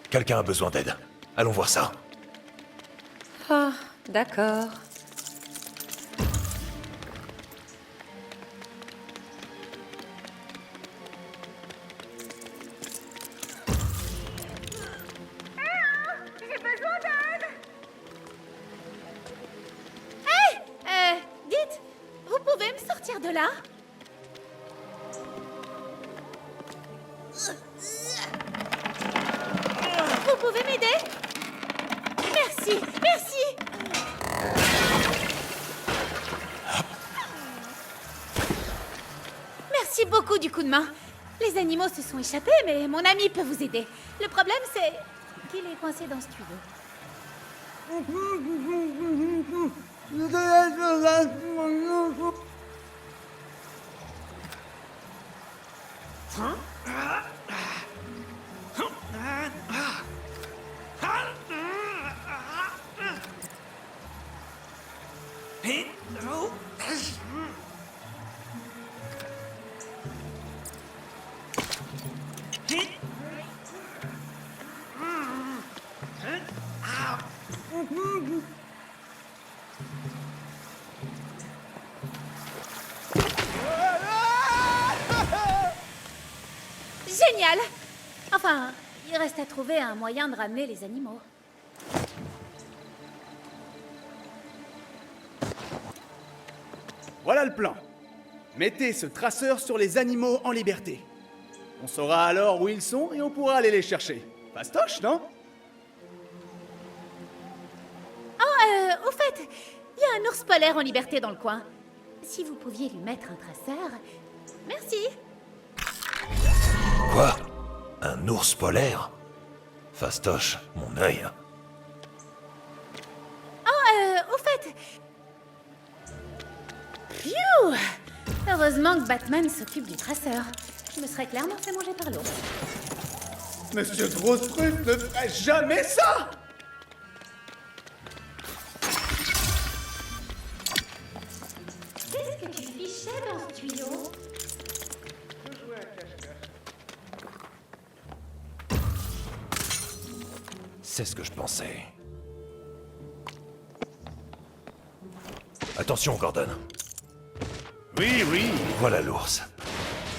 Quelqu'un a besoin d'aide. Allons voir ça. Ah, d'accord. J'ai besoin d'aide. Hé dites, vous pouvez me sortir de là? Vous pouvez m'aider? Merci, merci. Merci beaucoup du coup de main. Les animaux se sont échappés, mais mon ami peut vous aider. Le problème, c'est qu'il est coincé dans ce tuyau. Génial! Enfin, il reste à trouver un moyen de ramener les animaux. Voilà le plan. Mettez ce traceur sur les animaux en liberté. On saura alors où ils sont et on pourra aller les chercher. Fastoche, non? Au fait, il y a un ours polaire en liberté dans le coin. Si vous pouviez lui mettre un traceur... Merci! Quoi? Un ours polaire? Fastoche, mon œil. Au fait... Phew! Heureusement que Batman s'occupe du traceur. Je me serais clairement fait manger par l'ours. Monsieur Grosstruf ne ferait jamais ça! Qu'est-ce que tu fichais dans ce tuyau? C'est ce que je pensais. Attention, Gordon. Oui, oui. Voilà l'ours.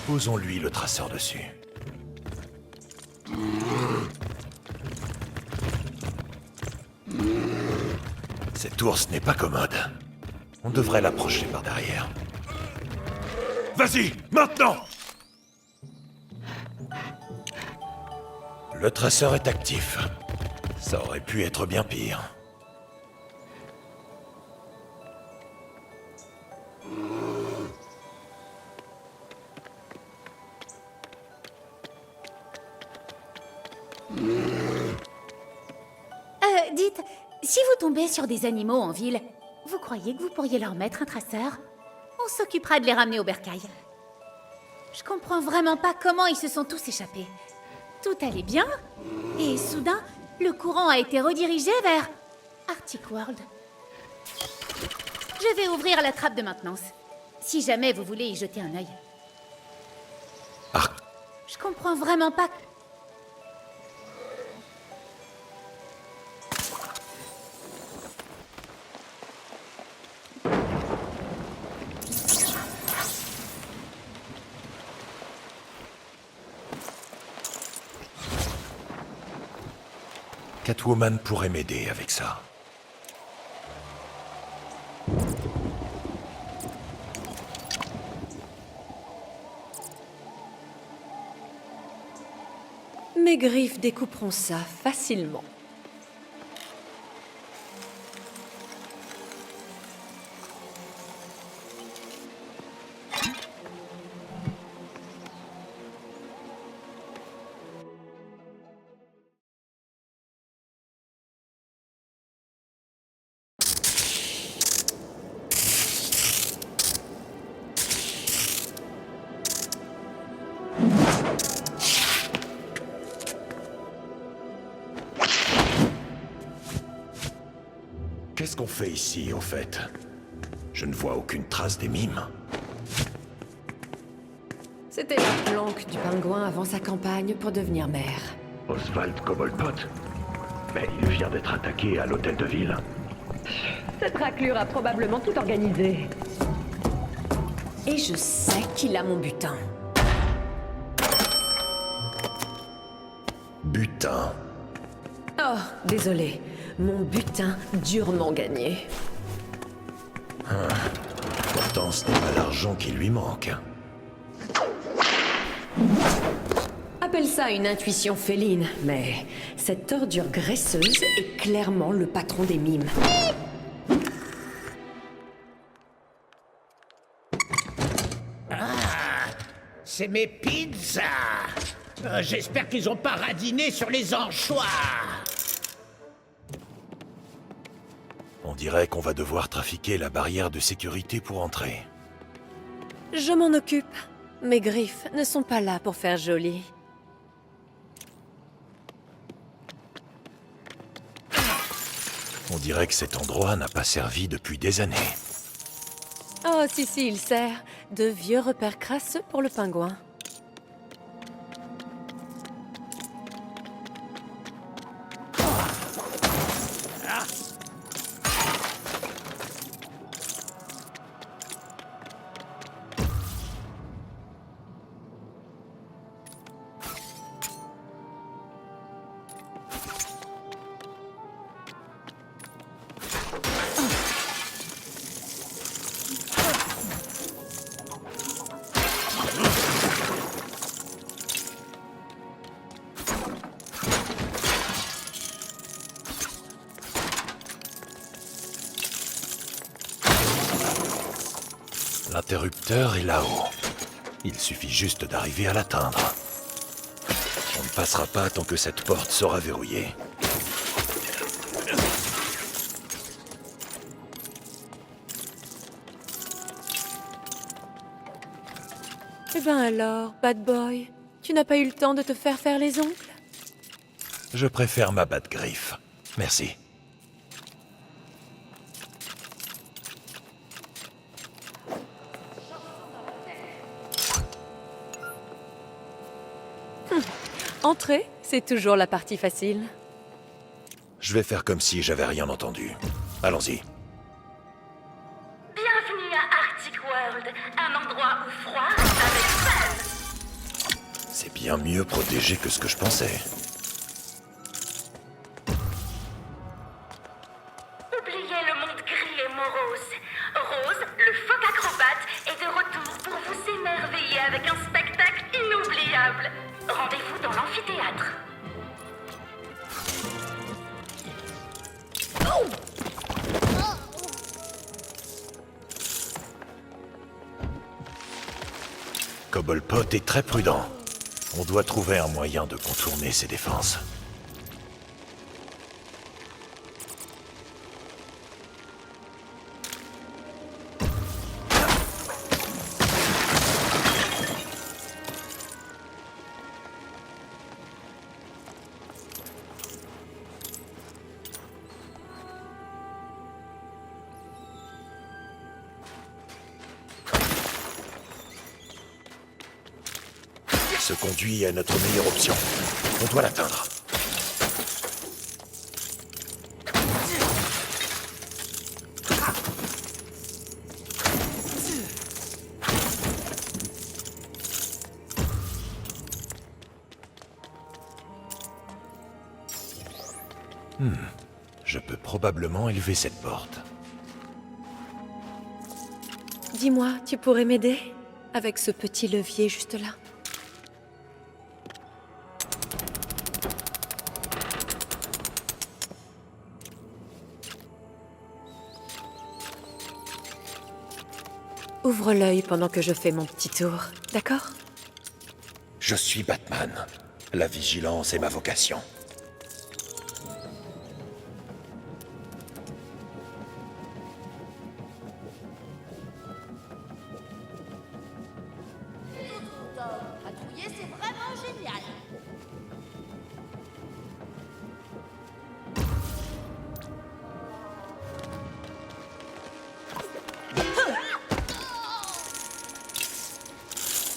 Posons-lui le traceur dessus. Cet ours n'est pas commode. On devrait l'approcher par derrière. Vas-y, maintenant! Le traceur est actif. Ça aurait pu être bien pire. Dites, si vous tombez sur des animaux en ville, vous croyez que vous pourriez leur mettre un traceur? On s'occupera de les ramener au bercail. Je comprends vraiment pas comment ils se sont tous échappés. Tout allait bien, et soudain, le courant a été redirigé vers Arctic World. Je vais ouvrir la trappe de maintenance, si jamais vous voulez y jeter un œil. Arc. Je comprends vraiment pas. Catwoman pourrait m'aider avec ça. Mes griffes découperont ça facilement. Qu'est-ce qu'on fait ici, au fait? Je ne vois aucune trace des mimes. C'était la planque du pingouin avant sa campagne pour devenir maire. Oswald Cobblepot? Mais il vient d'être attaqué à l'hôtel de ville. Cette raclure a probablement tout organisé. Et je sais qu'il a mon butin. Butin. Oh, désolé. Mon butin durement gagné. Pourtant, ce n'est pas l'argent qui lui manque. Appelle ça une intuition féline, mais cette ordure graisseuse est clairement le patron des mimes. C'est mes pizzas. J'espère qu'ils ont pas radiné sur les anchois. On dirait qu'on va devoir trafiquer la barrière de sécurité pour entrer. Je m'en occupe. Mes griffes ne sont pas là pour faire joli. On dirait que cet endroit n'a pas servi depuis des années. Oh, si, il sert. De vieux repères crasseux pour le pingouin. L'interrupteur est là-haut. Il suffit juste d'arriver à l'atteindre. On ne passera pas tant que cette porte sera verrouillée. Eh ben alors, bad boy, tu n'as pas eu le temps de te faire les ongles? Je préfère ma batte griffe. Merci. Entrer, c'est toujours la partie facile. Je vais faire comme si j'avais rien entendu. Allons-y. Bienvenue à Arctic World, un endroit où froid avec fun. C'est bien mieux protégé que ce que je pensais. Oubliez le monde gris et morose. Rose, le phoque acrobate, est de retour pour vous émerveiller avec un spectacle inoubliable. Rendez-vous dans l'amphithéâtre. Cobblepot est très prudent. On doit trouver un moyen de contourner ses défenses. Ce conduit à notre meilleure option. On doit l'atteindre. Je peux probablement élever cette porte. Dis-moi, tu pourrais m'aider? Avec ce petit levier juste là. Ouvre l'œil pendant que je fais mon petit tour, d'accord? Je suis Batman. La vigilance est ma vocation. Patrouiller, c'est vraiment génial.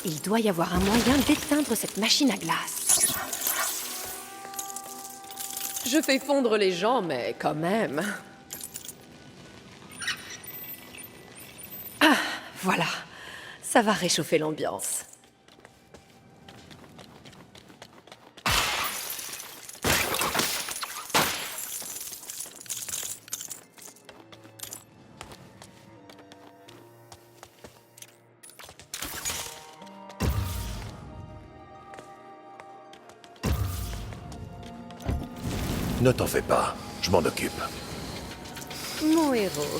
Il doit y avoir un moyen d'éteindre cette machine à glace. Je fais fondre les gens, mais quand même. Ah, voilà. Ça va réchauffer l'ambiance. Ne t'en fais pas, je m'en occupe. Mon héros.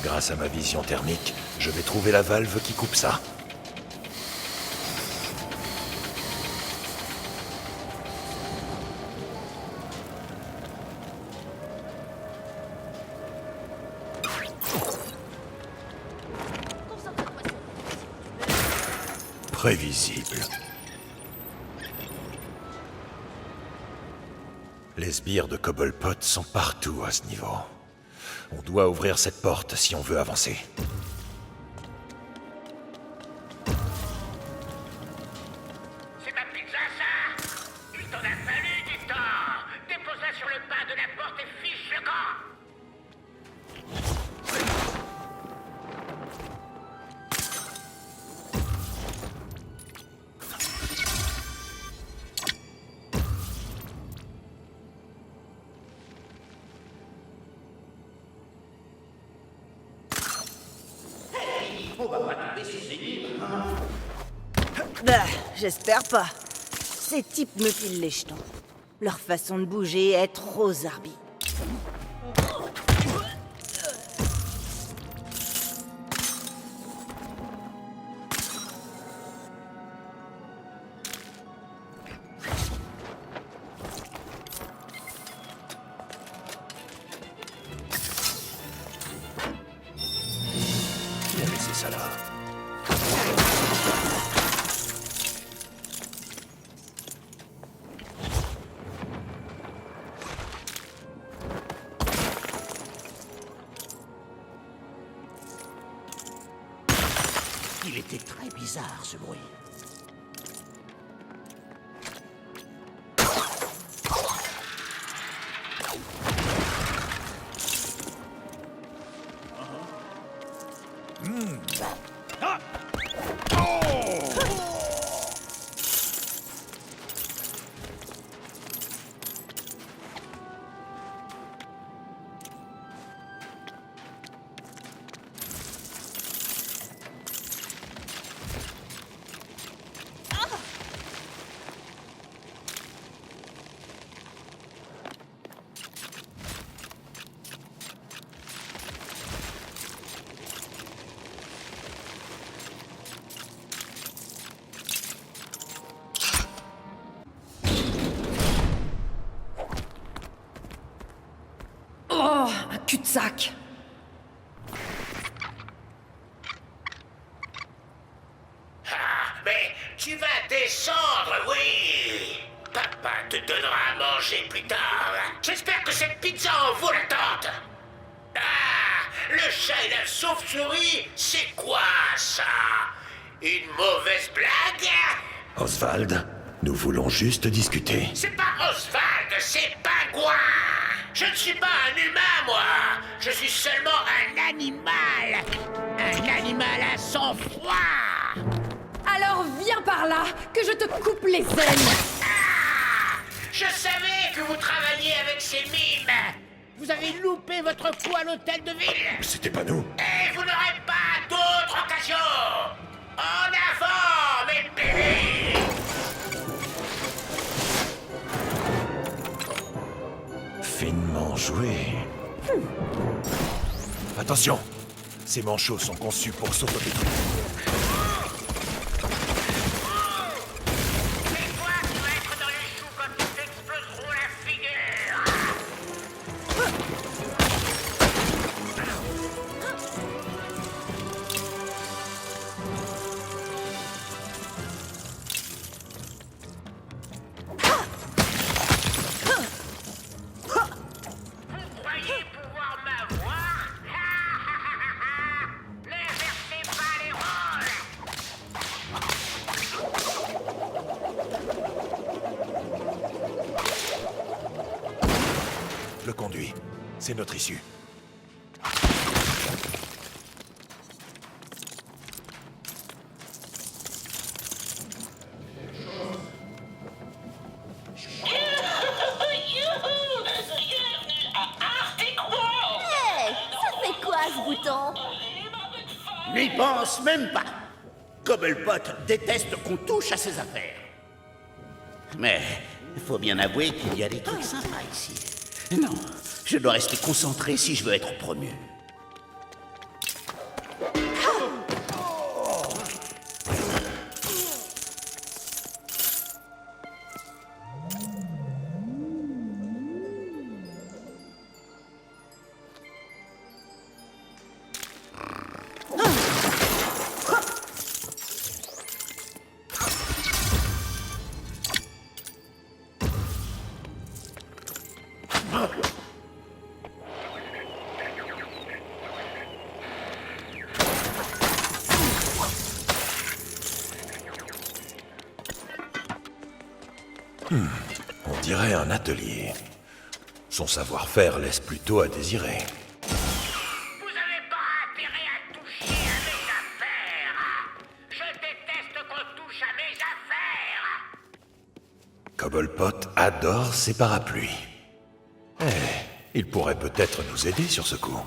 Grâce à ma vision thermique, je vais trouver la valve qui coupe ça. Prévisible. Les sbires de Cobblepot sont partout à ce niveau. On doit ouvrir cette porte si on veut avancer. C'est ma pizza, ça! Il t'en a fallu du temps! Dépose-la sur le pas de la porte et fiche le camp! Bah, j'espère pas. Ces types me filent les jetons. Leur façon de bouger est trop zarbi. Qui a laissé ça là? Il était très bizarre, ce bruit. Oh, un cul-de-sac. Ah, mais tu vas descendre, oui! Papa te donnera à manger plus tard. J'espère que cette pizza en vaut l'attente. Ah, le chat et la chauve-souris, c'est quoi ça? Une mauvaise blague? Oswald, nous voulons juste discuter. C'est pas Oswald, c'est Pingouin! Je ne suis pas un humain, moi! Je suis seulement un animal! Un animal à sang-froid! Alors viens par là, que je te coupe les ailes. Ah! Je savais que vous travailliez avec ces mimes! Vous avez loupé votre coup à l'hôtel de ville! C'était pas nous. Et vous n'aurez pas d'autre occasion! En avant, mes bébés! Finement joué. Attention, ces manchots sont conçus pour s'autodétruire. C'est toi qui vas être dans les choux quand ils t'exploseront la figure! Vous croyez pouvoir m'avoir? Ne versez pas les roses! conduit. C'est notre issue. Hey, ça fait quoi ce bouton? N'y pense même pas. Cobblepot déteste qu'on touche à ses affaires. Mais il faut bien avouer qu'il y a des trucs sympas ici. Non, je dois rester concentré si je veux être promu. On dirait un atelier. Son savoir-faire laisse plutôt à désirer. Vous avez pas intérêt à toucher à mes affaires. Je déteste qu'on touche à mes affaires. Cobblepot adore ses parapluies. Il pourrait peut-être nous aider sur ce coup.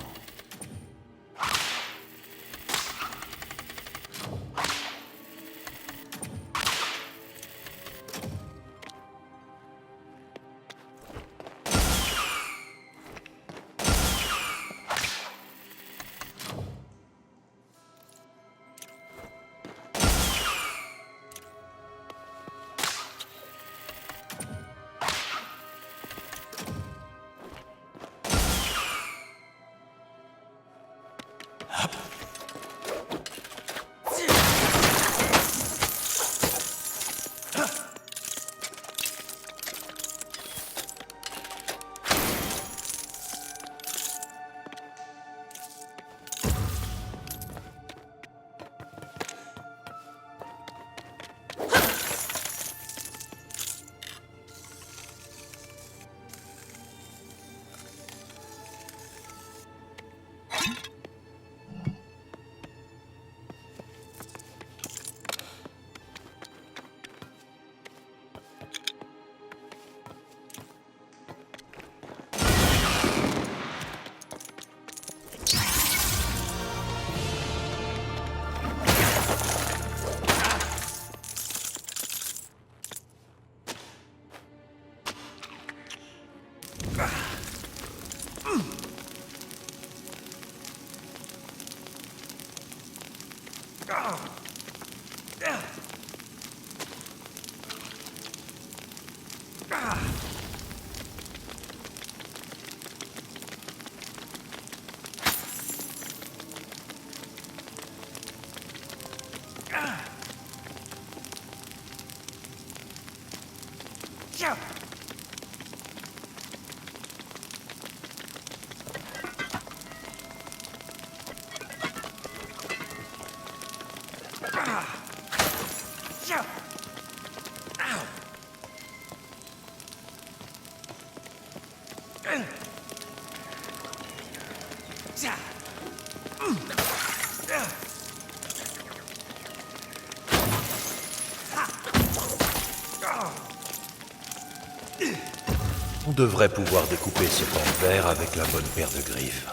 On devrait pouvoir découper ce pan de verre avec la bonne paire de griffes.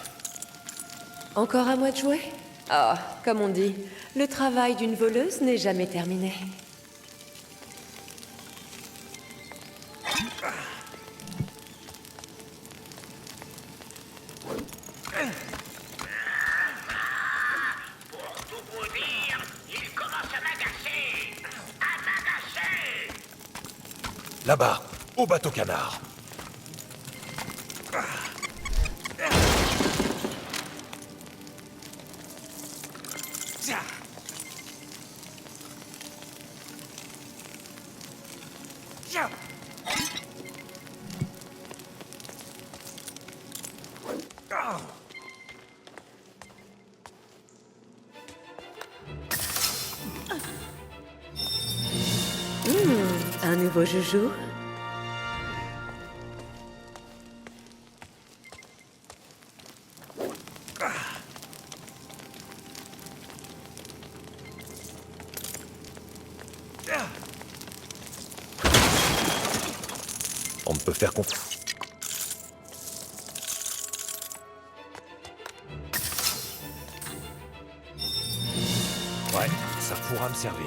Encore à moi de jouer? Ah, comme on dit, le travail d'une voleuse n'est jamais terminé. Pour tout vous dire, il commence à m'agacer. À m'agacer. Là-bas, au bateau canard. Un nouveau joujou? On ne peut faire confiance. Ouais, ça pourra me servir.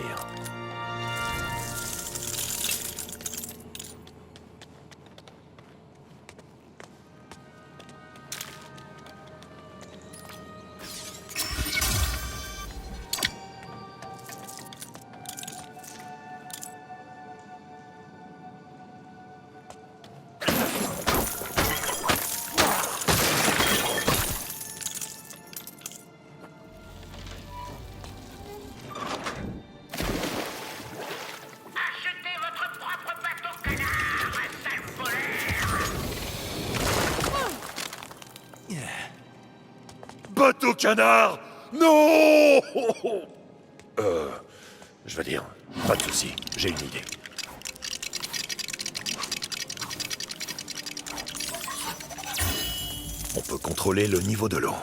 Achetez votre propre bateau canard, sale voleur! Bateau canard! Non! Je veux dire, pas de souci, j'ai une idée. On peut contrôler le niveau de l'eau.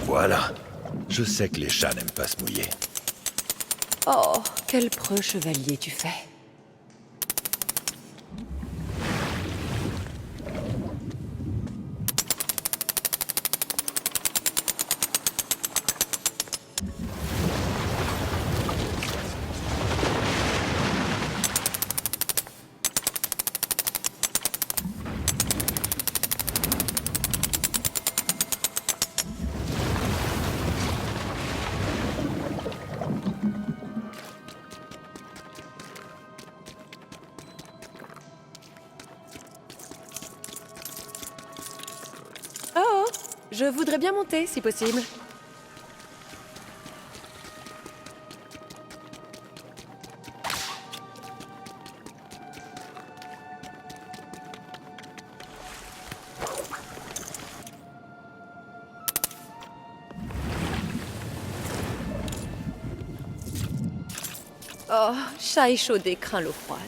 Voilà. Je sais que les chats n'aiment pas se mouiller. Oh, quel preux chevalier tu fais. Oh, je voudrais bien monter, si possible. Oh, chat échaudé craint l'eau froide.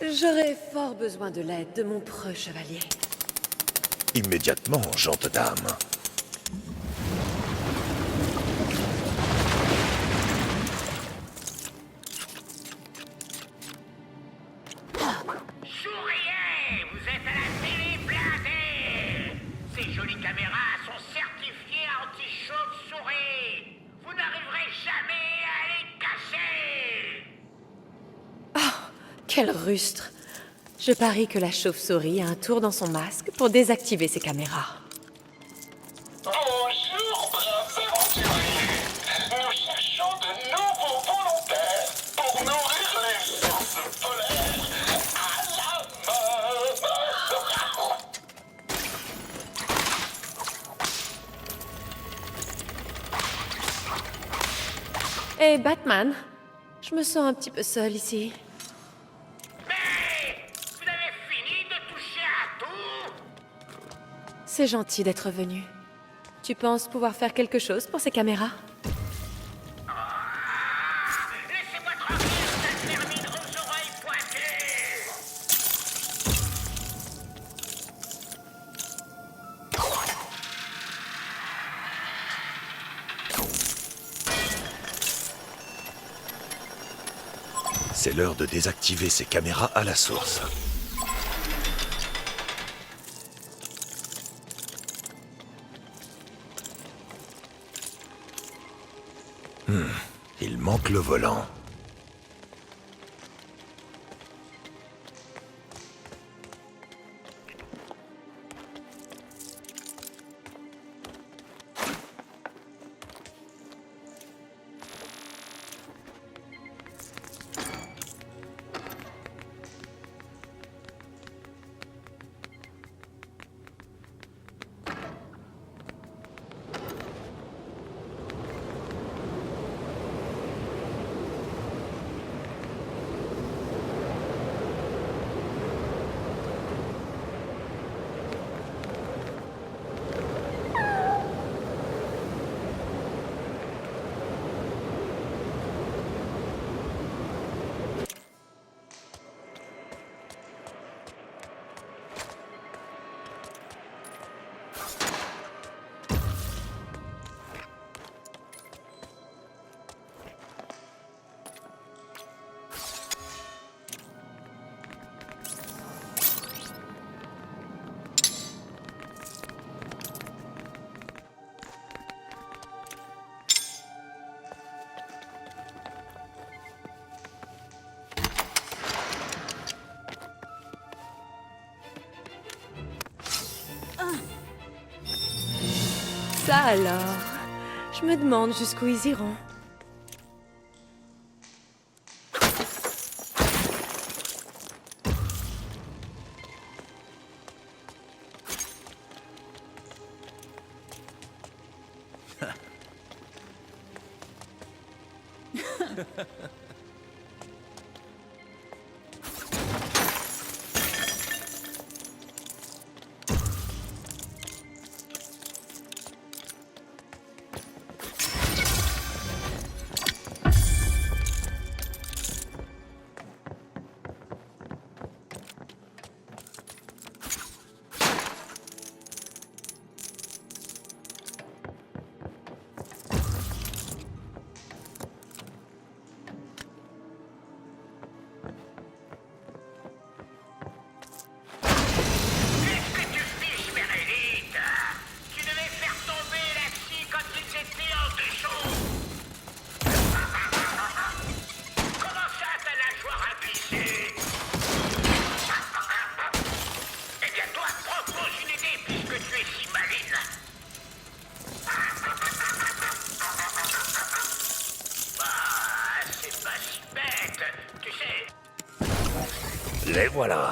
J'aurais fort besoin de l'aide de mon preux chevalier. Immédiatement, gente dame. Souriez! Vous êtes à la télé blindée! Ces jolies caméras sont certifiées anti-chauve-souris! Vous n'arriverez jamais à les casser! Quel rustre! Je parie que la chauve-souris a un tour dans son masque pour désactiver ses caméras. Bonjour, braves aventuriers. Nous cherchons de nouveaux volontaires pour nourrir les ours polaires à la main. Hé, Batman, je me sens un petit peu seule ici. Mais vous avez fini de toucher à tout? C'est gentil d'être venu. Tu penses pouvoir faire quelque chose pour ces caméras? Laissez-moi tranquille, cette vermine aux oreilles pointues! C'est l'heure de désactiver ces caméras à la source. Il manque le volant. Ça alors. Je me demande jusqu'où ils iront. Qu'est-ce que tu fiches, Meredith? Tu devais faire tomber la scie quand ils étaient en dessous. Comment ça, ta nageoire a glissé? Eh bien, toi, propose une idée puisque tu es si maline. Bah, c'est pas si bête, tu sais. Les voilà.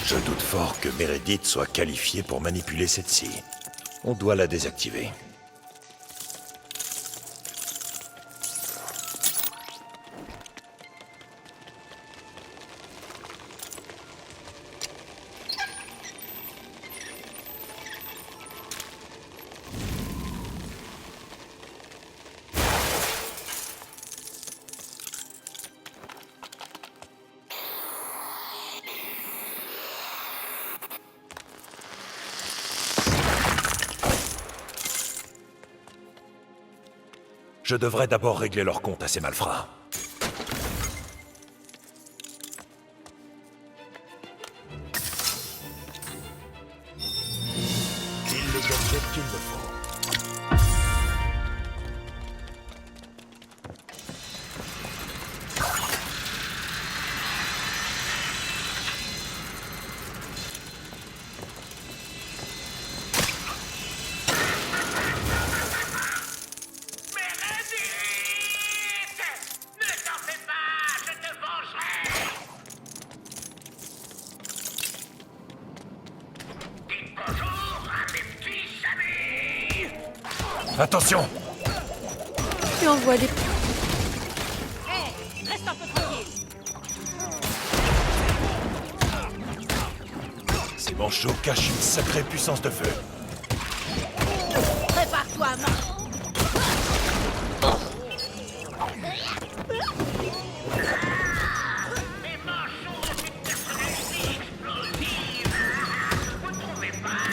Je doute fort que Meredith soit qualifiée pour manipuler cette scie. On doit la désactiver. Je devrais d'abord régler leur compte à ces malfrats. Ils le gadget qu'il me faut. Meredith! Ne t'en fais pas, je te vengerai! Dites bonjour à mes petits amis! Attention! Tu envoies des... Reste un peu tranquille. Ces manchots cachent une sacrée puissance de feu. Prépare-toi à mort. Mes manchots ont une personnalité explosive! Vous trouvez pas?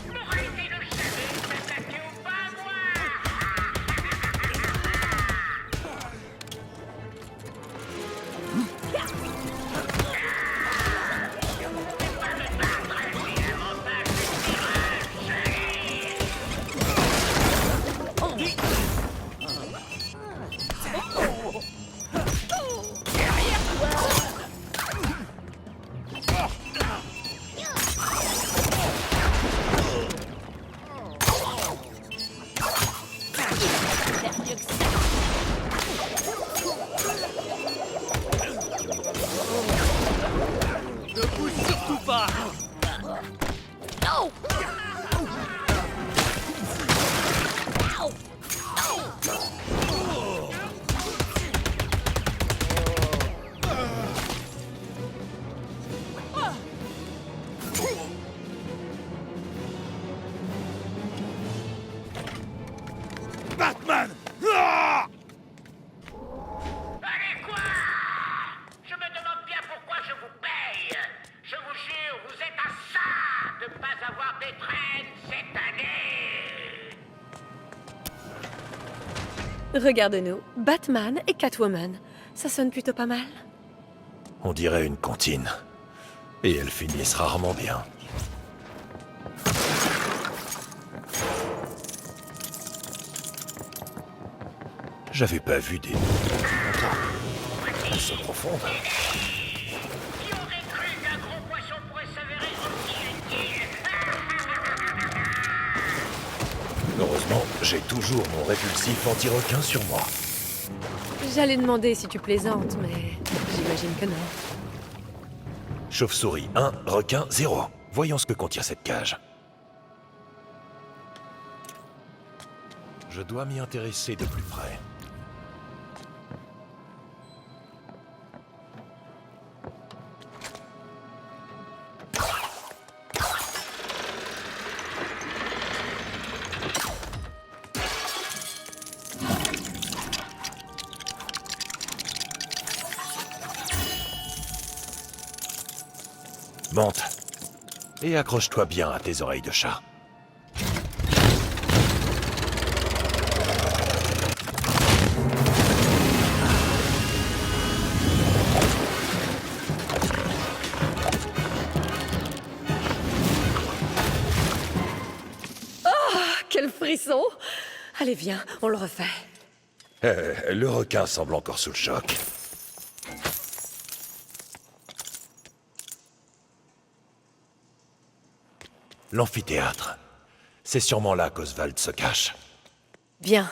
Moralité le chalet s'attaquer aux pingouins! Ne bouge surtout pas! Batman! Ah! Allez, quoi? Je me demande bien pourquoi je vous paye. Je vous jure, vous êtes à ça de pas avoir des traînes cette année. Regarde-nous, Batman et Catwoman. Ça sonne plutôt pas mal. On dirait une comptine. Et elles finissent rarement bien. J'avais pas vu des... Elles sont profondes. Qui aurait cru qu'un gros poisson pourrait s'avérer aussi J'ai toujours mon répulsif anti-requin sur moi. J'allais demander si tu plaisantes, mais j'imagine que non. Chauve-souris 1, requin 0. Voyons ce que contient cette cage. Je dois m'y intéresser de plus près. Monte. Et accroche-toi bien à tes oreilles de chat. Quel frisson! Allez, viens, on le refait. Le requin semble encore sous le choc. L'amphithéâtre. C'est sûrement là qu'Oswald se cache. Bien,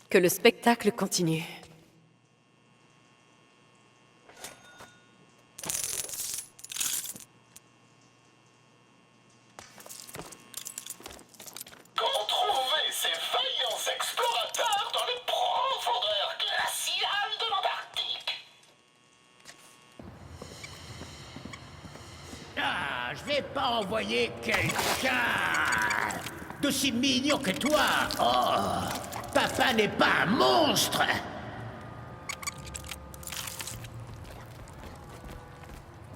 que le spectacle continue. Retrouvez ces vaillants explorateurs dans les profondeurs glaciales de l'Antarctique. Ah, je vais pas envoyer quelqu'un d'aussi mignon que toi. Oh, papa n'est pas un monstre.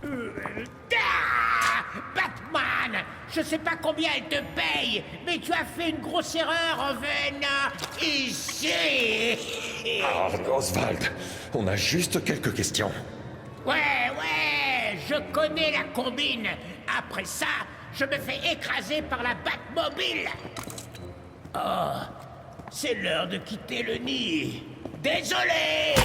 Ah, Batman, je sais pas combien elle te paye, mais tu as fait une grosse erreur en venant ici. Oswald, on a juste quelques questions. Ouais, je connais la combine. Après ça, je me fais écraser par la Batmobile. Oh, c'est l'heure de quitter le nid. Désolé.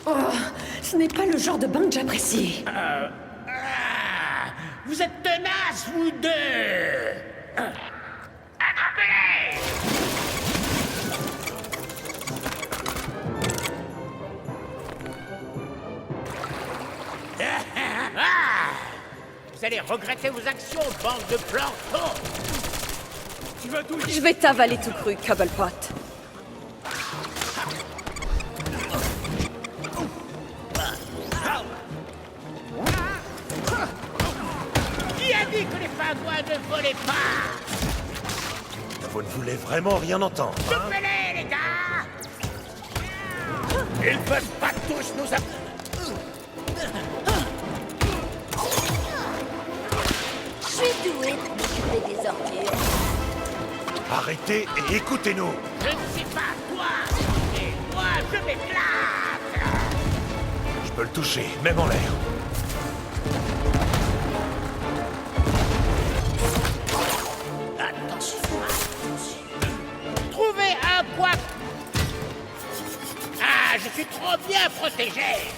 Oh, ce n'est pas le genre de bain que j'apprécie. Vous êtes tenaces, vous deux. Attrapez-les. Vous allez regretter vos actions, bande de plancton. Tu veux tout Je vais t'avaler tout cru, Cobblepot. Qui a dit que les pingouins ne volaient pas? Vous ne voulez vraiment rien entendre, hein? Chopez-les, les gars. Ils peuvent pas tous nous Je suis douée pour m'occuper des ordures. Arrêtez et écoutez-nous. Je ne sais pas toi, et moi je m'éclate. Je peux le toucher, même en l'air. Attention. Trouvez un coin. Ah, je suis trop bien protégé.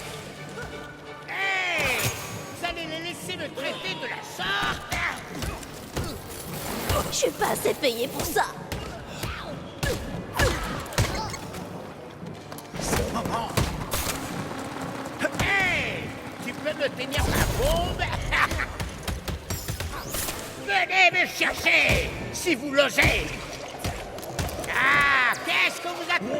Hey, vous allez les laisser me traiter de la sorte? Je suis pas assez payée pour ça. Hey, tu peux me tenir ma bombe? Venez me chercher, si vous l'osez. Ah, qu'est-ce que vous attendez?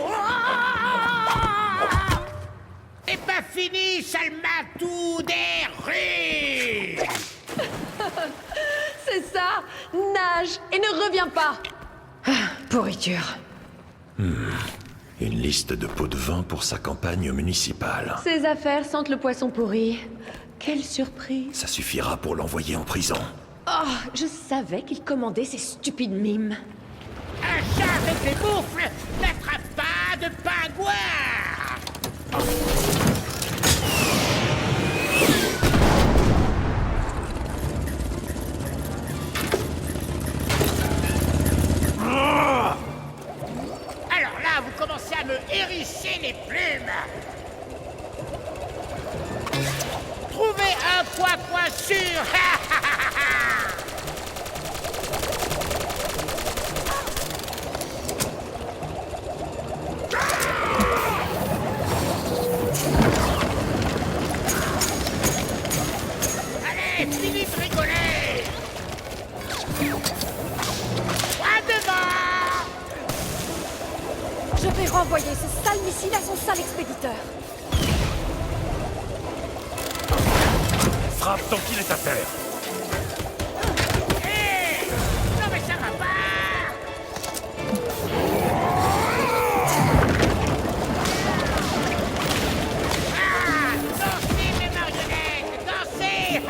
C'est pas fini, Salmatou des rues. C'est ça! Nage et ne reviens pas! Ah, pourriture. Une liste de pots de vin pour sa campagne municipale. Ces affaires sentent le poisson pourri. Quelle surprise! Ça suffira pour l'envoyer en prison. Oh, je savais qu'il commandait ces stupides mimes. Un chat avec des moufles n'attrape pas de pingouins. Alors là, vous commencez à me hérisser les plumes. Trouvez un point sûr. Allez, finis de rigoler. Droit devant. Je vais renvoyer ce sale missile à son sale expéditeur. Frappe tant qu'il est à terre. Hé! Non mais ça va pas. Ah! Dansez mes marionnettes! Dansez!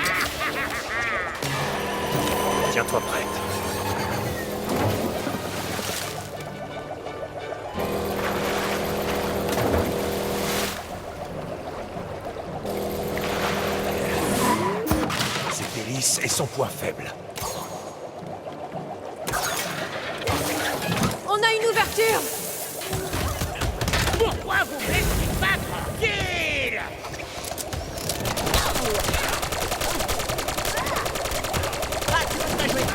Tiens-toi prête. C'est Hélice et son point faible. On a une ouverture! Pourquoi vous me laissez pas tranquille? Ah, tu vas pas jouer.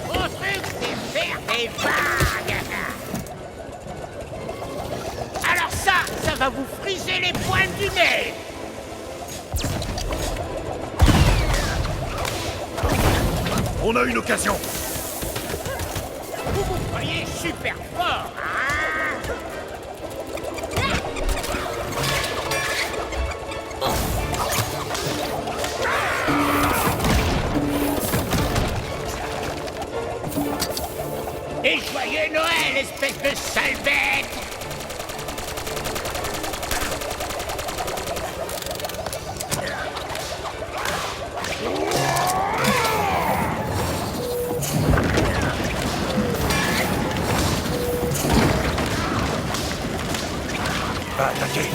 Mon truc, c'est faire des vagues. Alors ça va vous friser les poils du nez. On a une occasion. Vous vous croyez super fort, hein? Et joyeux Noël, espèce de sale bête! Va attaquer.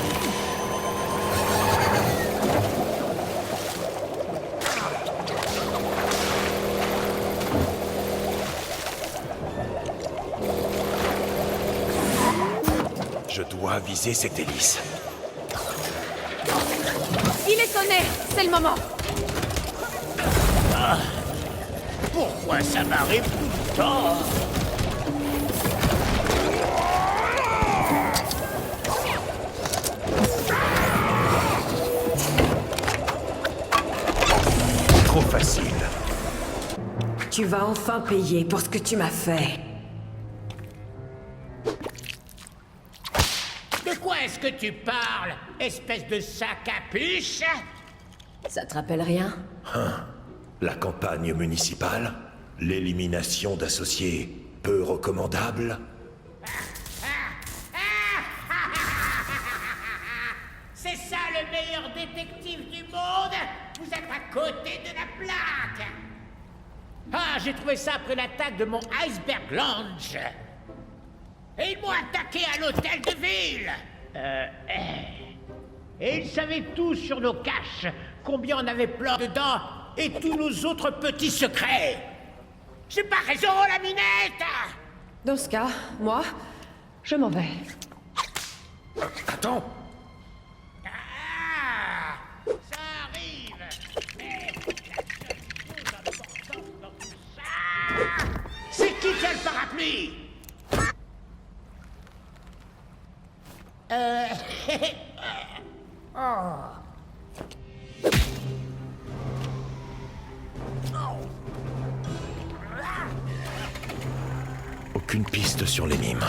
Je dois viser cette hélice. Il est sonné! C'est le moment! Pourquoi ça m'arrive tout le temps? Trop facile. Tu vas enfin payer pour ce que tu m'as fait. De quoi est-ce que tu parles, espèce de sac à puce? Ça te rappelle rien? La campagne municipale, l'élimination d'associés peu recommandables. C'est ça le meilleur détective du monde? Vous êtes à côté de la plaque! Ah, j'ai trouvé ça après l'attaque de mon Iceberg Lounge. Et ils m'ont attaqué à l'hôtel de ville. Et ils savaient tout sur nos caches, combien on avait plein dedans, et tous nos autres petits secrets. J'ai pas raison, la minette! Dans ce cas, moi, je m'en vais. Attends. Ah, ça arrive. Mais la seule chose importante dans tout ça, c'est qui a le parapluie? Aucune piste sur les mimes.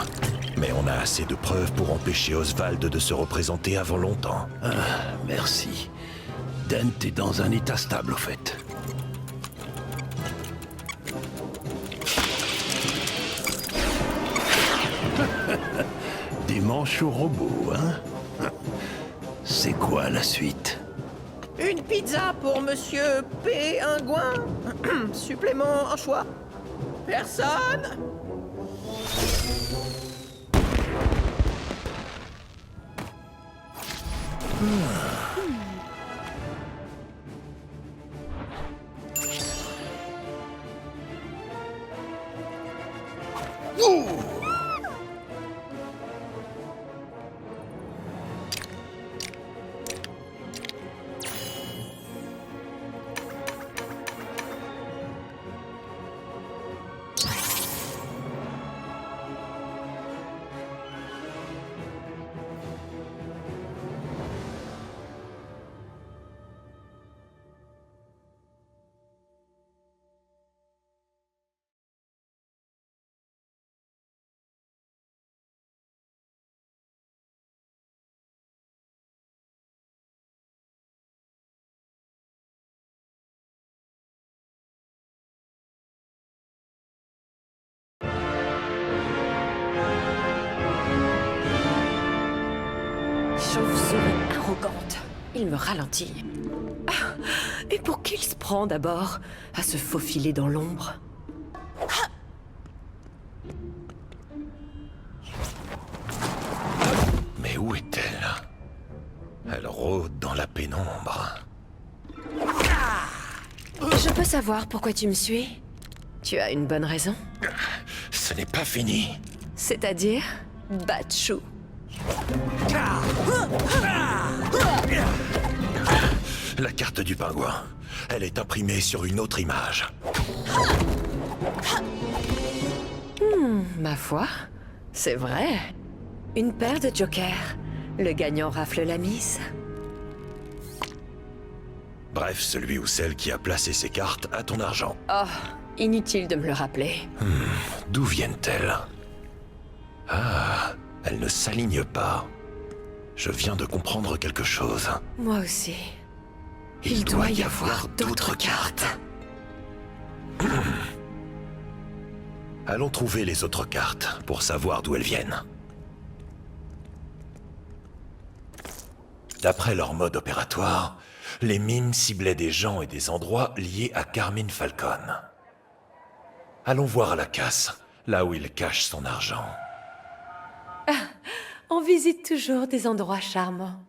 Mais on a assez de preuves pour empêcher Oswald de se représenter avant longtemps. Ah, merci. Dent est dans un état stable, au fait. Des manchots robots, hein? C'est quoi la suite? Une pizza pour Monsieur P. Ingouin. Supplément en choix. Personne? arrogante. Il me ralentit. Ah, et pour qui il se prend d'abord, à se faufiler dans l'ombre? Mais où est-elle? Elle rôde dans la pénombre. Je peux savoir pourquoi tu me suis? Tu as une bonne raison? Ce n'est pas fini. C'est-à-dire Batchou. La carte du pingouin. Elle est imprimée sur une autre image. Ma foi, c'est vrai. Une paire de jokers. Le gagnant rafle la mise. Bref, celui ou celle qui a placé ces cartes a ton argent. Oh, inutile de me le rappeler. D'où viennent-elles? Ah, elles ne s'alignent pas. Je viens de comprendre quelque chose. Moi aussi. Il doit y avoir d'autres cartes. Allons trouver les autres cartes pour savoir d'où elles viennent. D'après leur mode opératoire, les mimes ciblaient des gens et des endroits liés à Carmine Falcon. Allons voir à la casse, là où il cache son argent. On visite toujours des endroits charmants.